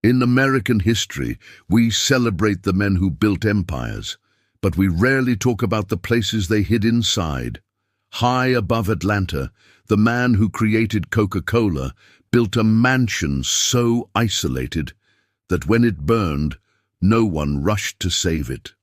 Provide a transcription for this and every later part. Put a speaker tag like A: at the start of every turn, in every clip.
A: In American history, we celebrate the men who built empires, but we rarely talk about the places they hid inside. High above Atlanta, the man who created Coca-Cola built a mansion so isolated that when it burned, no one rushed to save it.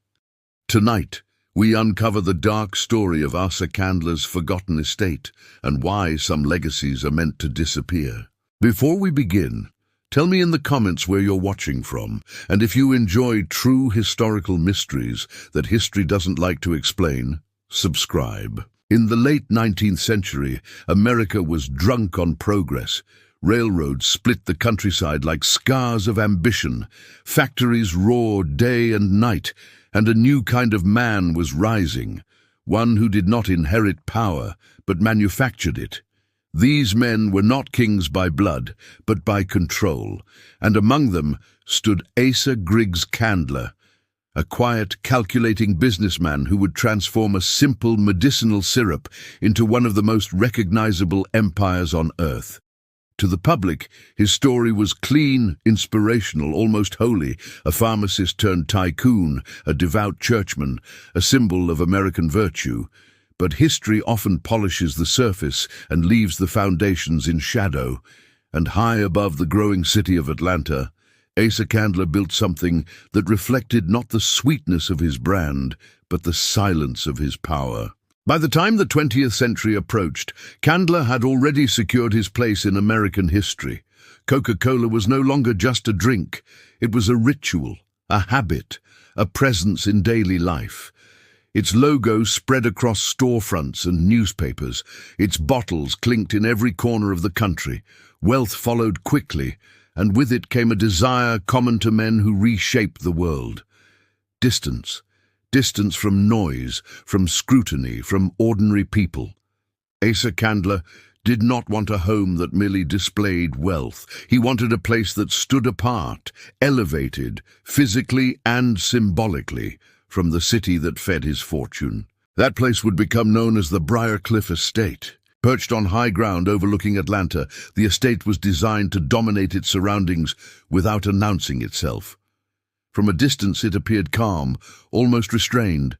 A: Tonight, we uncover the dark story of Asa Candler's forgotten estate and why some legacies are meant to disappear. Before we begin, tell me in the comments where you're watching from, and if you enjoy true historical mysteries that history doesn't like to explain, subscribe. In the late 19th century, America was drunk on progress. Railroads split the countryside like scars of ambition. Factories roared day and night, and a new kind of man was rising, one who did not inherit power, but manufactured it. These men were not kings by blood, but by control, and among them stood Asa Griggs Candler, a quiet, calculating businessman who would transform a simple medicinal syrup into one of the most recognizable empires on earth. To the public, his story was clean, inspirational, almost holy, a pharmacist turned tycoon, a devout churchman, a symbol of American virtue. But history often polishes the surface and leaves the foundations in shadow. And high above the growing city of Atlanta, Asa Candler built something that reflected not the sweetness of his brand, but the silence of his power. By the time the 20th century approached, Candler had already secured his place in American history. Coca-Cola was no longer just a drink. It was a ritual, a habit, a presence in daily life. Its logo spread across storefronts and newspapers. Its bottles clinked in every corner of the country. Wealth followed quickly, and with it came a desire common to men who reshaped the world. Distance. Distance from noise, from scrutiny, from ordinary people. Asa Candler did not want a home that merely displayed wealth. He wanted a place that stood apart, elevated, physically and symbolically, from the city that fed his fortune. That place would become known as the Briarcliff estate. Perched on high ground overlooking Atlanta, the estate was designed to dominate its surroundings without announcing itself. From a distance it appeared calm, almost restrained,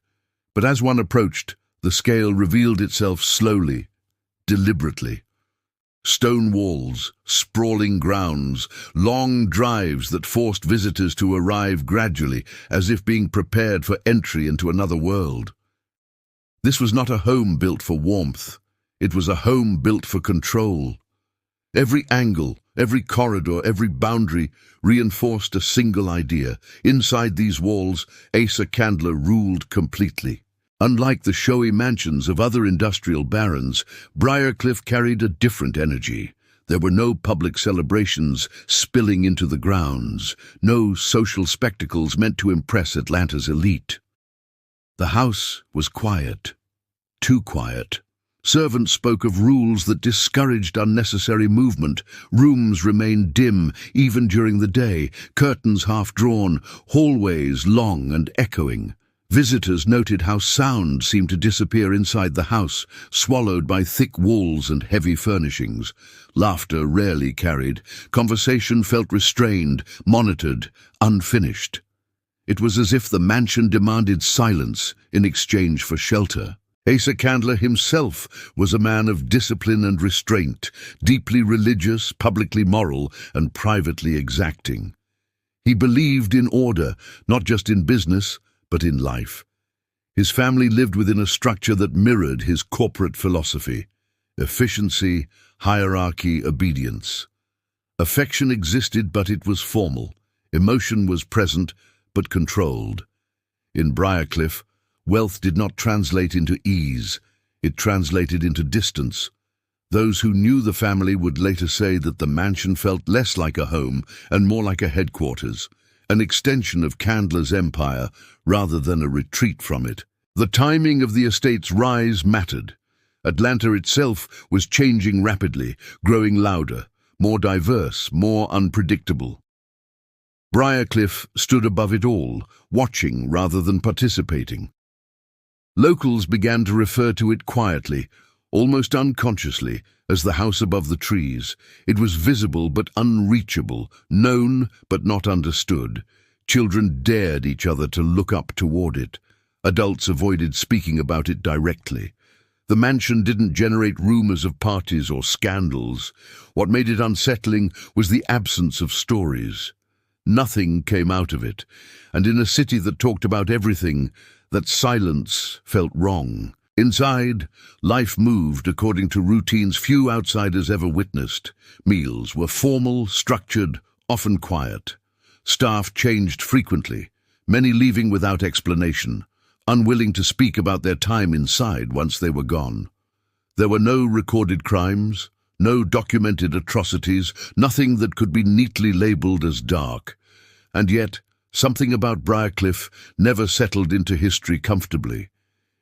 A: but as one approached, the scale revealed itself slowly, deliberately. Stone walls, sprawling grounds, long drives that forced visitors to arrive gradually, as if being prepared for entry into another world. This was not a home built for warmth. It was a home built for control. Every angle, every corridor, every boundary reinforced a single idea. Inside these walls, Asa Candler ruled completely. Unlike the showy mansions of other industrial barons, Briarcliff carried a different energy. There were no public celebrations spilling into the grounds, no social spectacles meant to impress Atlanta's elite. The house was quiet, too quiet. Servants spoke of rules that discouraged unnecessary movement. Rooms remained dim, even during the day, curtains half-drawn, hallways long and echoing. Visitors noted how sound seemed to disappear inside the house, swallowed by thick walls and heavy furnishings. Laughter rarely carried. Conversation felt restrained, monitored, unfinished. It was as if the mansion demanded silence in exchange for shelter. Asa Candler himself was a man of discipline and restraint, deeply religious, publicly moral, and privately exacting. He believed in order, not just in business, but in life. His family lived within a structure that mirrored his corporate philosophy: efficiency, hierarchy, obedience. Affection existed, but it was formal. Emotion was present, but controlled. In Briarcliff, wealth did not translate into ease, it translated into distance. Those who knew the family would later say that the mansion felt less like a home and more like a headquarters, an extension of Candler's empire rather than a retreat from it. The timing of the estate's rise mattered. Atlanta itself was changing rapidly, growing louder, more diverse, more unpredictable. Briarcliff stood above it all, watching rather than participating. Locals began to refer to it quietly, Almost unconsciously, as the house above the trees, it was visible but unreachable, known but not understood. Children dared each other to look up toward it. Adults avoided speaking about it directly. The mansion didn't generate rumors of parties or scandals. What made it unsettling was the absence of stories. Nothing came out of it, and in a city that talked about everything, that silence felt wrong. Inside, life moved according to routines few outsiders ever witnessed. Meals were formal, structured, often quiet. Staff changed frequently, many leaving without explanation, unwilling to speak about their time inside once they were gone. There were no recorded crimes, no documented atrocities, nothing that could be neatly labeled as dark. And yet, something about Briarcliff never settled into history comfortably.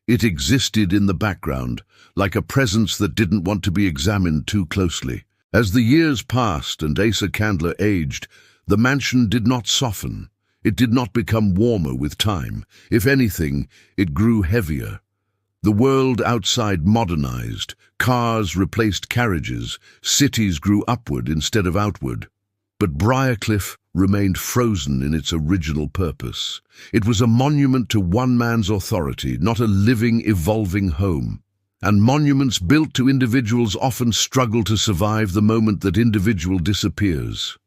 A: It existed in the background, like a presence that didn't want to be examined too closely. As the years passed and Asa Candler aged, the mansion did not soften. It did not become warmer with time. If anything, it grew heavier. The world outside modernized. Cars replaced carriages. Cities grew upward instead of outward. But Briarcliff remained frozen in its original purpose. It was a monument to one man's authority, not a living, evolving home. And monuments built to individuals often struggle to survive the moment that individual disappears.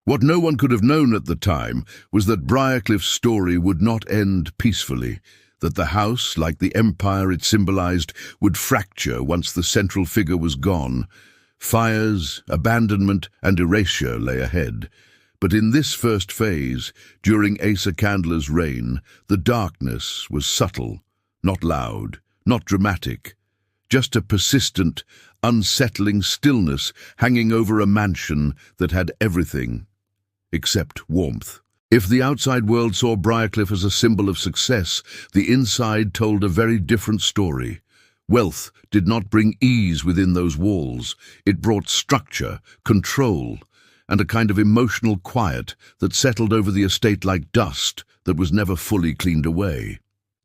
A: What no one could have known at the time was that Briarcliff's story would not end peacefully, that the house, like the empire it symbolized, would fracture once the central figure was gone. Fires, abandonment, and erasure lay ahead. But in this first phase, during Asa Candler's reign, the darkness was subtle, not loud, not dramatic, just a persistent, unsettling stillness hanging over a mansion that had everything except warmth. If the outside world saw Briarcliff as a symbol of success, the inside told a very different story. Wealth did not bring ease within those walls. It brought structure, control, and a kind of emotional quiet that settled over the estate like dust that was never fully cleaned away.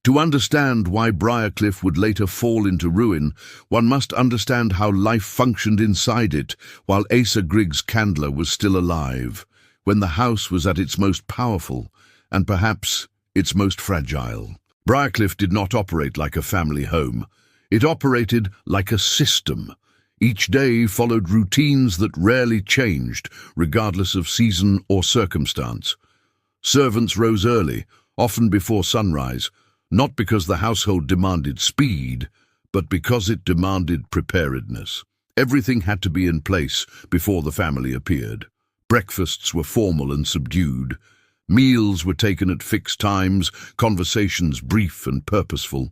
A: To understand why Briarcliff would later fall into ruin, one must understand how life functioned inside it while Asa Griggs Candler was still alive, when the house was at its most powerful and perhaps its most fragile. Briarcliff did not operate like a family home. It operated like a system. Each day followed routines that rarely changed, regardless of season or circumstance. Servants rose early, often before sunrise, not because the household demanded speed, but because it demanded preparedness. Everything had to be in place before the family appeared. Breakfasts were formal and subdued. Meals were taken at fixed times, conversations brief and purposeful.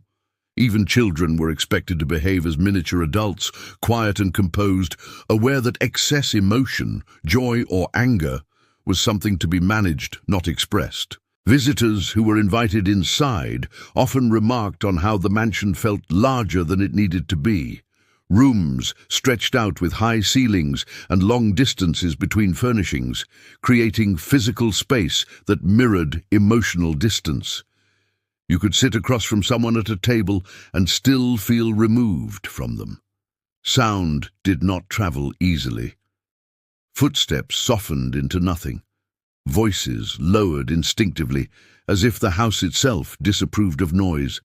A: Even children were expected to behave as miniature adults, quiet and composed, aware that excess emotion, joy or anger, was something to be managed, not expressed. Visitors who were invited inside often remarked on how the mansion felt larger than it needed to be. Rooms stretched out with high ceilings and long distances between furnishings, creating physical space that mirrored emotional distance. You could sit across from someone at a table and still feel removed from them. Sound did not travel easily. Footsteps softened into nothing. Voices lowered instinctively, as if the house itself disapproved of noise.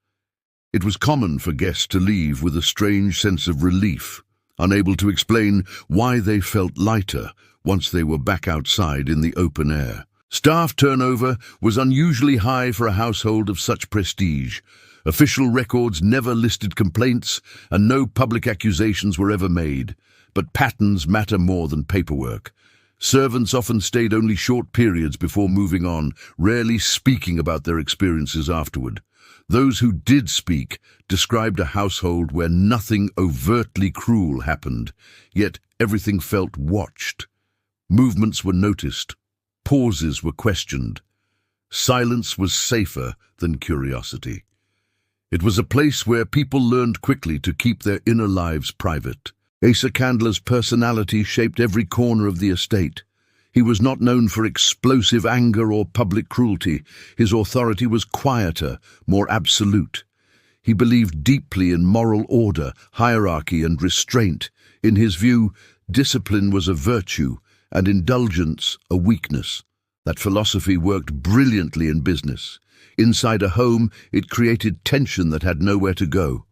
A: It was common for guests to leave with a strange sense of relief, unable to explain why they felt lighter once they were back outside in the open air. Staff turnover was unusually high for a household of such prestige. Official records never listed complaints, and no public accusations were ever made. But patterns matter more than paperwork. Servants often stayed only short periods before moving on, rarely speaking about their experiences afterward. Those who did speak described a household where nothing overtly cruel happened, yet everything felt watched. Movements were noticed. Pauses were questioned. Silence was safer than curiosity. It was a place where people learned quickly to keep their inner lives private. Asa Candler's personality shaped every corner of the estate. He was not known for explosive anger or public cruelty. His authority was quieter, more absolute. He believed deeply in moral order, hierarchy, and restraint. In his view, discipline was a virtue and indulgence a weakness. That philosophy worked brilliantly in business. Inside a home, it created tension that had nowhere to go.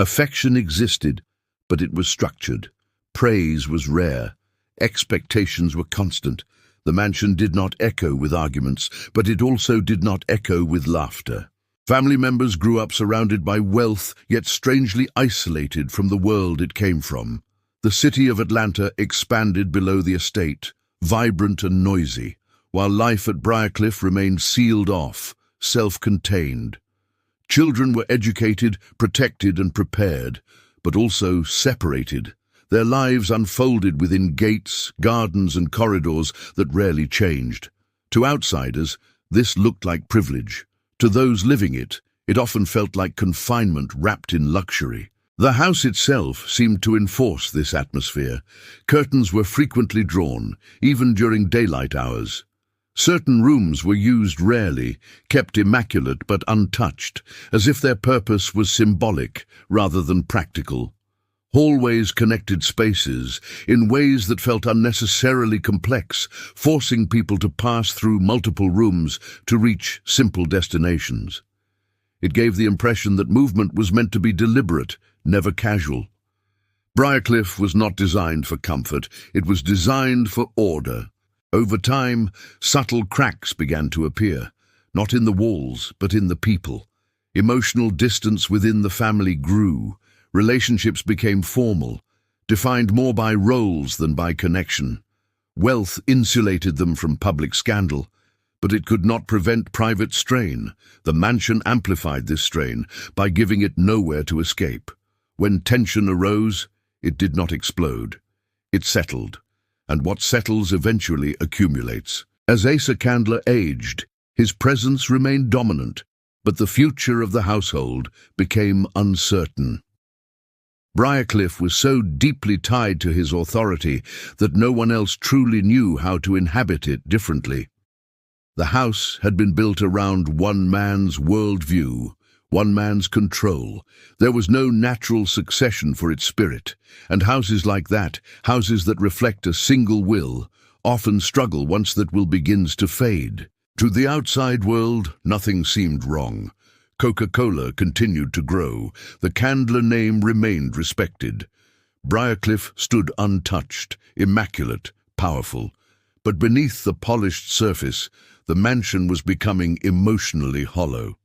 A: Affection existed, but it was structured. Praise was rare. Expectations were constant. The mansion did not echo with arguments, but it also did not echo with laughter. Family members grew up surrounded by wealth, yet strangely isolated from the world it came from. The city of Atlanta expanded below the estate, vibrant and noisy, while life at Briarcliff remained sealed off, self-contained. Children were educated, protected, and prepared, but also separated. Their lives unfolded within gates, gardens, and corridors that rarely changed. To outsiders, this looked like privilege. To those living it, it often felt like confinement wrapped in luxury. The house itself seemed to enforce this atmosphere. Curtains were frequently drawn, even during daylight hours. Certain rooms were used rarely, kept immaculate but untouched, as if their purpose was symbolic rather than practical. Hallways connected spaces in ways that felt unnecessarily complex, forcing people to pass through multiple rooms to reach simple destinations. It gave the impression that movement was meant to be deliberate, never casual. Briarcliff was not designed for comfort, it was designed for order. Over time, subtle cracks began to appear, not in the walls, but in the people. Emotional distance within the family grew. Relationships became formal, defined more by roles than by connection. Wealth insulated them from public scandal, but it could not prevent private strain. The mansion amplified this strain by giving it nowhere to escape. When tension arose, it did not explode. It settled, and what settles eventually accumulates. As Asa Candler aged, his presence remained dominant, but the future of the household became uncertain. Briarcliff was so deeply tied to his authority that no one else truly knew how to inhabit it differently. The house had been built around one man's worldview, one man's control. There was no natural succession for its spirit, and houses like that, houses that reflect a single will, often struggle once that will begins to fade. To the outside world, nothing seemed wrong. Coca-Cola continued to grow. The Candler name remained respected. Briarcliff stood untouched, immaculate, powerful. But beneath the polished surface, the mansion was becoming emotionally hollow.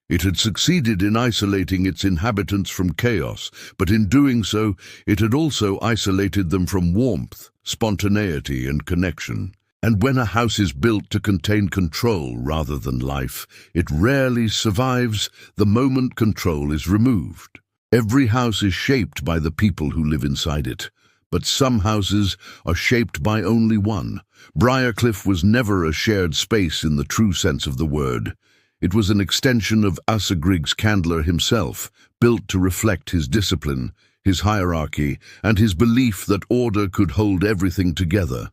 A: It had succeeded in isolating its inhabitants from chaos, but in doing so, it had also isolated them from warmth, spontaneity, and connection. And when a house is built to contain control rather than life, it rarely survives the moment control is removed. Every house is shaped by the people who live inside it, but some houses are shaped by only one. Briarcliff was never a shared space in the true sense of the word. It was an extension of Asa Griggs Candler himself, built to reflect his discipline, his hierarchy, and his belief that order could hold everything together.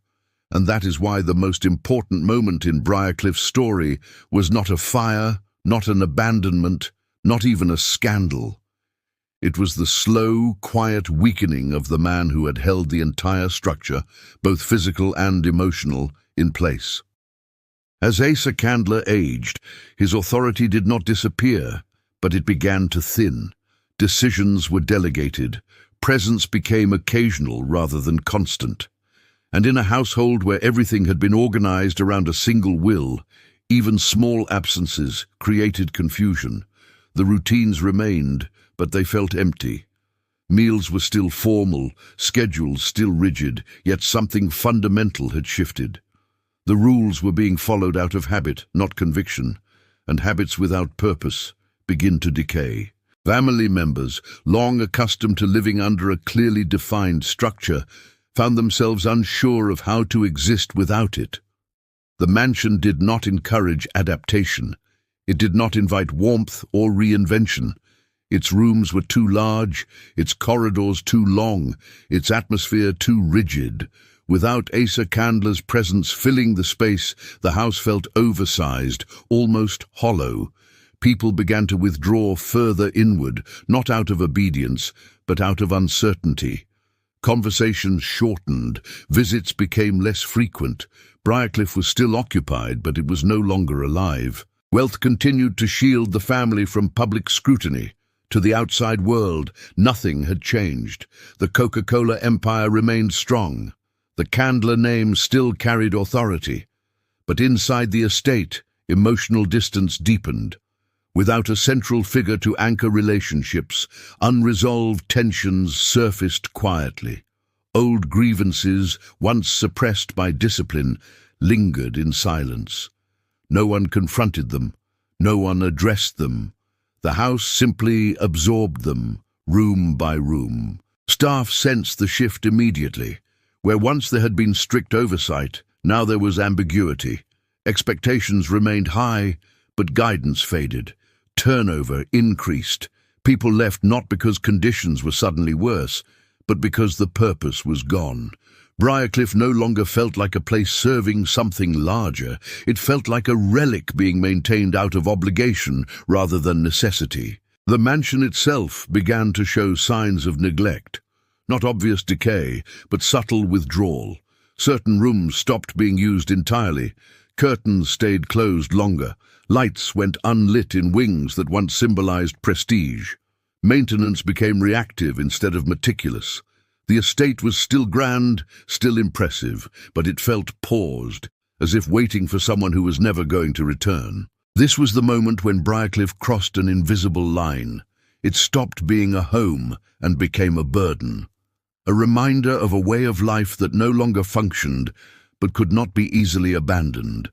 A: And that is why the most important moment in Briarcliff's story was not a fire, not an abandonment, not even a scandal. It was the slow, quiet weakening of the man who had held the entire structure, both physical and emotional, in place. As Asa Candler aged, his authority did not disappear, but it began to thin. Decisions were delegated. Presence became occasional rather than constant. And in a household where everything had been organized around a single will, even small absences created confusion. The routines remained, but they felt empty. Meals were still formal, schedules still rigid, yet something fundamental had shifted. The rules were being followed out of habit, not conviction, and habits without purpose begin to decay. Family members, long accustomed to living under a clearly defined structure, found themselves unsure of how to exist without it. The mansion did not encourage adaptation. It did not invite warmth or reinvention. Its rooms were too large, its corridors too long, its atmosphere too rigid. Without Asa Candler's presence filling the space, the house felt oversized, almost hollow. People began to withdraw further inward, not out of obedience, but out of uncertainty. Conversations shortened, visits became less frequent. Briarcliff was still occupied, but it was no longer alive. Wealth continued to shield the family from public scrutiny. To the outside world, nothing had changed. The Coca-Cola empire remained strong. The Candler name still carried authority. But inside the estate, emotional distance deepened. Without a central figure to anchor relationships, unresolved tensions surfaced quietly. Old grievances, once suppressed by discipline, lingered in silence. No one confronted them. No one addressed them. The house simply absorbed them, room by room. Staff sensed the shift immediately. Where once there had been strict oversight, now there was ambiguity. Expectations remained high, but guidance faded. Turnover increased. People left not because conditions were suddenly worse, but because the purpose was gone. Briarcliff no longer felt like a place serving something larger. It felt like a relic being maintained out of obligation rather than necessity. The mansion itself began to show signs of neglect. Not obvious decay, but subtle withdrawal. Certain rooms stopped being used entirely. Curtains stayed closed longer. Lights went unlit in wings that once symbolized prestige. Maintenance became reactive instead of meticulous. The estate was still grand, still impressive, but it felt paused, as if waiting for someone who was never going to return. This was the moment when Briarcliff crossed an invisible line. It stopped being a home and became a burden. A reminder of a way of life that no longer functioned, but could not be easily abandoned.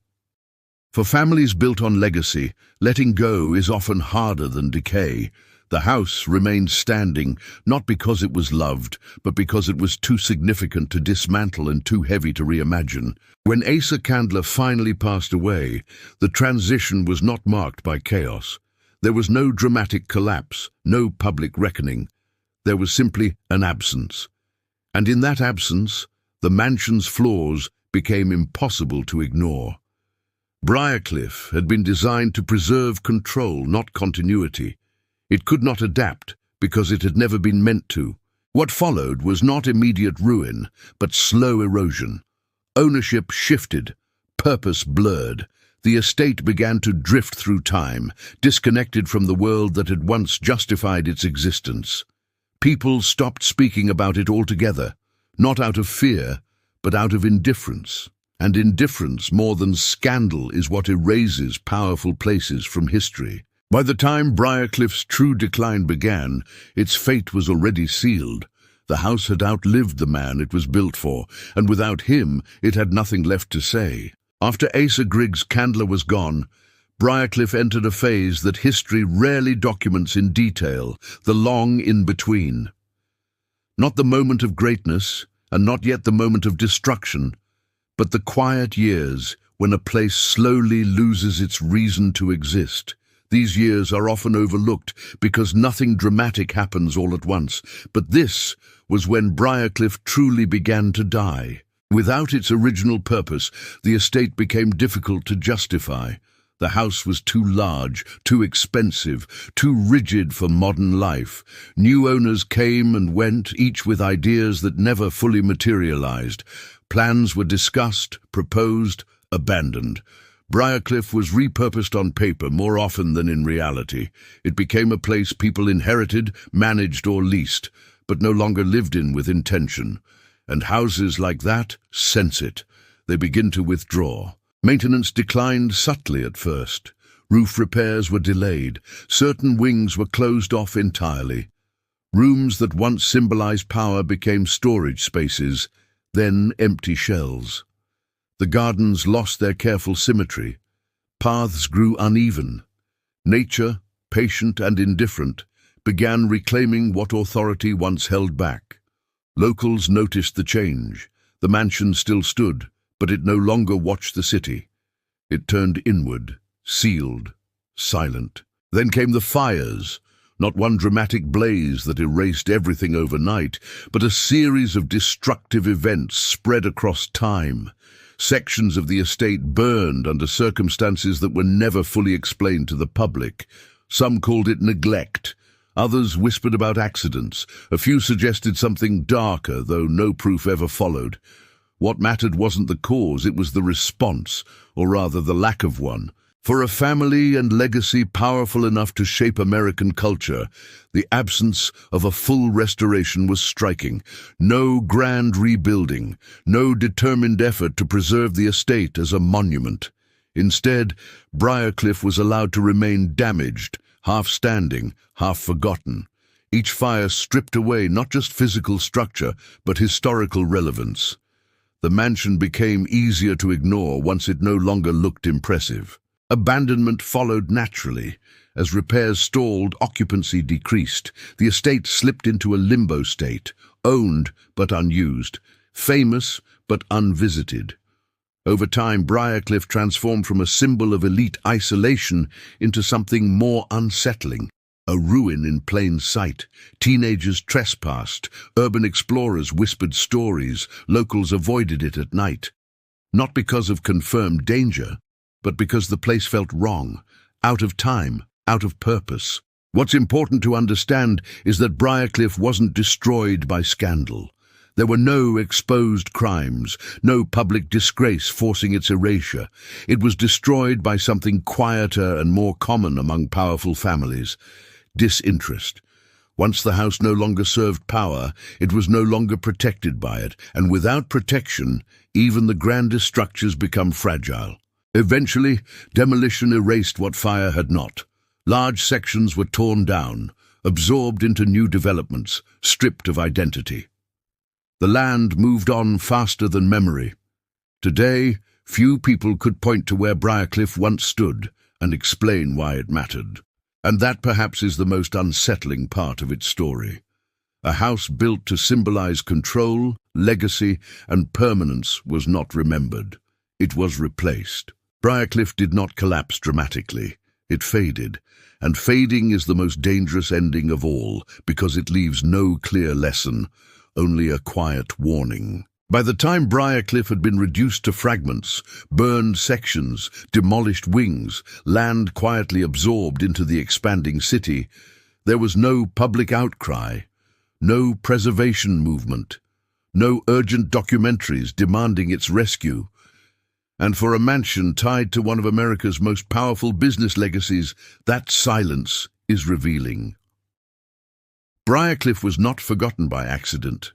A: For families built on legacy, letting go is often harder than decay. The house remained standing, not because it was loved, but because it was too significant to dismantle and too heavy to reimagine. When Asa Candler finally passed away, the transition was not marked by chaos. There was no dramatic collapse, no public reckoning. There was simply an absence. And in that absence, the mansion's flaws became impossible to ignore. Briarcliff had been designed to preserve control, not continuity. It could not adapt because it had never been meant to. What followed was not immediate ruin, but slow erosion. Ownership shifted, purpose blurred. The estate began to drift through time, disconnected from the world that had once justified its existence. People stopped speaking about it altogether, not out of fear, but out of indifference. And indifference, more than scandal, is what erases powerful places from history. By the time Briarcliff's true decline began, its fate was already sealed. The house had outlived the man it was built for, and without him, it had nothing left to say. After Asa Griggs Candler was gone, Briarcliff entered a phase that history rarely documents in detail, the long in-between. Not the moment of greatness, and not yet the moment of destruction, but the quiet years when a place slowly loses its reason to exist. These years are often overlooked because nothing dramatic happens all at once, but this was when Briarcliff truly began to die. Without its original purpose, the estate became difficult to justify. The house was too large, too expensive, too rigid for modern life. New owners came and went, each with ideas that never fully materialized. Plans were discussed, proposed, abandoned. Briarcliff was repurposed on paper more often than in reality. It became a place people inherited, managed or leased, but no longer lived in with intention. And houses like that sense it. They begin to withdraw. Maintenance declined subtly at first. Roof repairs were delayed. Certain wings were closed off entirely. Rooms that once symbolized power became storage spaces, then empty shells. The gardens lost their careful symmetry. Paths grew uneven. Nature, patient and indifferent, began reclaiming what authority once held back. Locals noticed the change. The mansion still stood, but it no longer watched the city. It turned inward, sealed, silent. Then came the fires, not one dramatic blaze that erased everything overnight, but a series of destructive events spread across time. Sections of the estate burned under circumstances that were never fully explained to the public. Some called it neglect. Others whispered about accidents. A few suggested something darker, though no proof ever followed. What mattered wasn't the cause, it was the response, or rather the lack of one. For a family and legacy powerful enough to shape American culture, the absence of a full restoration was striking. No grand rebuilding, no determined effort to preserve the estate as a monument. Instead, Briarcliff was allowed to remain damaged, half standing, half forgotten. Each fire stripped away not just physical structure, but historical relevance. The mansion became easier to ignore once it no longer looked impressive. Abandonment followed naturally. As repairs stalled, occupancy decreased. The estate slipped into a limbo state, owned but unused, famous but unvisited. Over time, Briarcliff transformed from a symbol of elite isolation into something more unsettling. A ruin in plain sight. Teenagers trespassed, urban explorers whispered stories, locals avoided it at night. Not because of confirmed danger, but because the place felt wrong, out of time, out of purpose. What's important to understand is that Briarcliff wasn't destroyed by scandal. There were no exposed crimes, no public disgrace forcing its erasure. It was destroyed by something quieter and more common among powerful families: disinterest. Once the house no longer served power, it was no longer protected by it, and without protection, even the grandest structures become fragile. Eventually, demolition erased what fire had not. Large sections were torn down, absorbed into new developments, stripped of identity. The land moved on faster than memory. Today, few people could point to where Briarcliff once stood and explain why it mattered. And that perhaps is the most unsettling part of its story. A house built to symbolize control, legacy, and permanence was not remembered. It was replaced. Briarcliff did not collapse dramatically. It faded, and fading is the most dangerous ending of all because it leaves no clear lesson, only a quiet warning. By the time Briarcliff had been reduced to fragments, burned sections, demolished wings, land quietly absorbed into the expanding city, there was no public outcry, no preservation movement, no urgent documentaries demanding its rescue. And for a mansion tied to one of America's most powerful business legacies, that silence is revealing. Briarcliff was not forgotten by accident.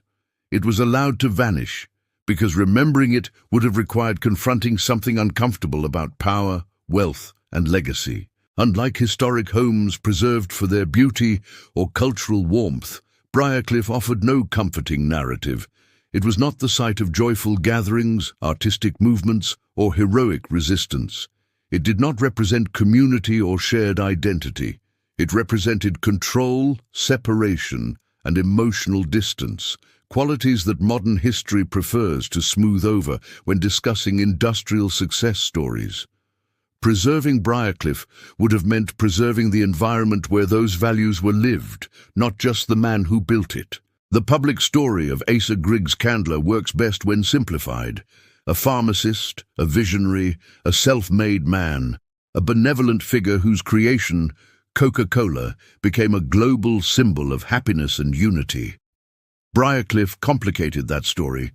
A: It was allowed to vanish, because remembering it would have required confronting something uncomfortable about power, wealth, and legacy. Unlike historic homes preserved for their beauty or cultural warmth, Briarcliff offered no comforting narrative. It was not the site of joyful gatherings, artistic movements, or heroic resistance. It did not represent community or shared identity. It represented control, separation, and emotional distance, qualities that modern history prefers to smooth over when discussing industrial success stories. Preserving Briarcliff would have meant preserving the environment where those values were lived, not just the man who built it. The public story of Asa Griggs Candler works best when simplified. A pharmacist, a visionary, a self-made man, a benevolent figure whose creation, Coca-Cola, became a global symbol of happiness and unity. Briarcliff complicated that story.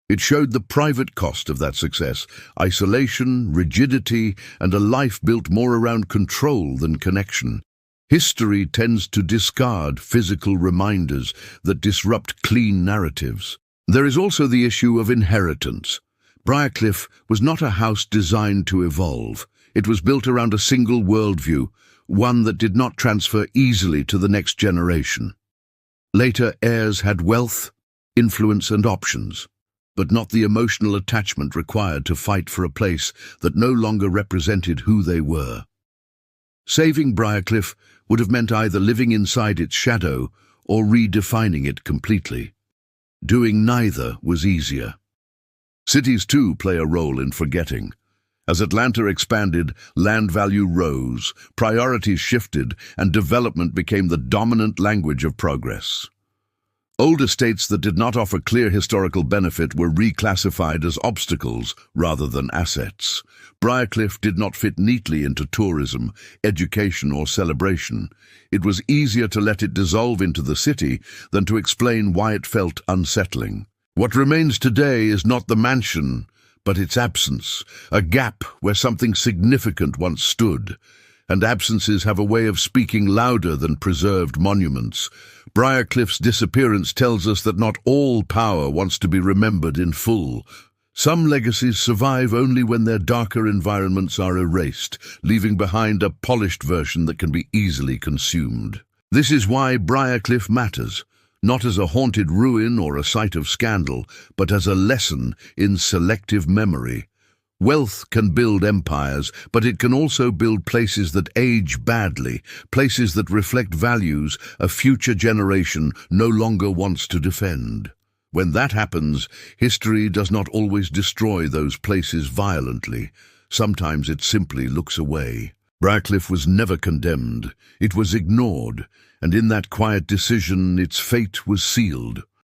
A: It showed the private cost of that success: isolation, rigidity, and a life built more around control than connection. History tends to discard physical reminders that disrupt clean narratives. There is also the issue of inheritance. Briarcliff was not a house designed to evolve. It was built around a single worldview, one that did not transfer easily to the next generation. Later heirs had wealth, influence, and options, but not the emotional attachment required to fight for a place that no longer represented who they were. Saving Briarcliff would have meant either living inside its shadow or redefining it completely. Doing neither was easier. Cities too play a role in forgetting. As Atlanta expanded, land value rose, priorities shifted, and development became the dominant language of progress. Old estates that did not offer clear historical benefit were reclassified as obstacles rather than assets. Briarcliff did not fit neatly into tourism, education, or celebration. It was easier to let it dissolve into the city than to explain why it felt unsettling. What remains today is not the mansion, but its absence, a gap where something significant once stood. And absences have a way of speaking louder than preserved monuments. Briarcliff's disappearance tells us that not all power wants to be remembered in full. Some legacies survive only when their darker environments are erased, leaving behind a polished version that can be easily consumed. This is why Briarcliff matters, not as a haunted ruin or a site of scandal, but as a lesson in selective memory. Wealth can build empires, but it can also build places that age badly, places that reflect values a future generation no longer wants to defend. When that happens, history does not always destroy those places violently. Sometimes it simply looks away. Briarcliff was never condemned. It was ignored, and in that quiet decision its fate was sealed.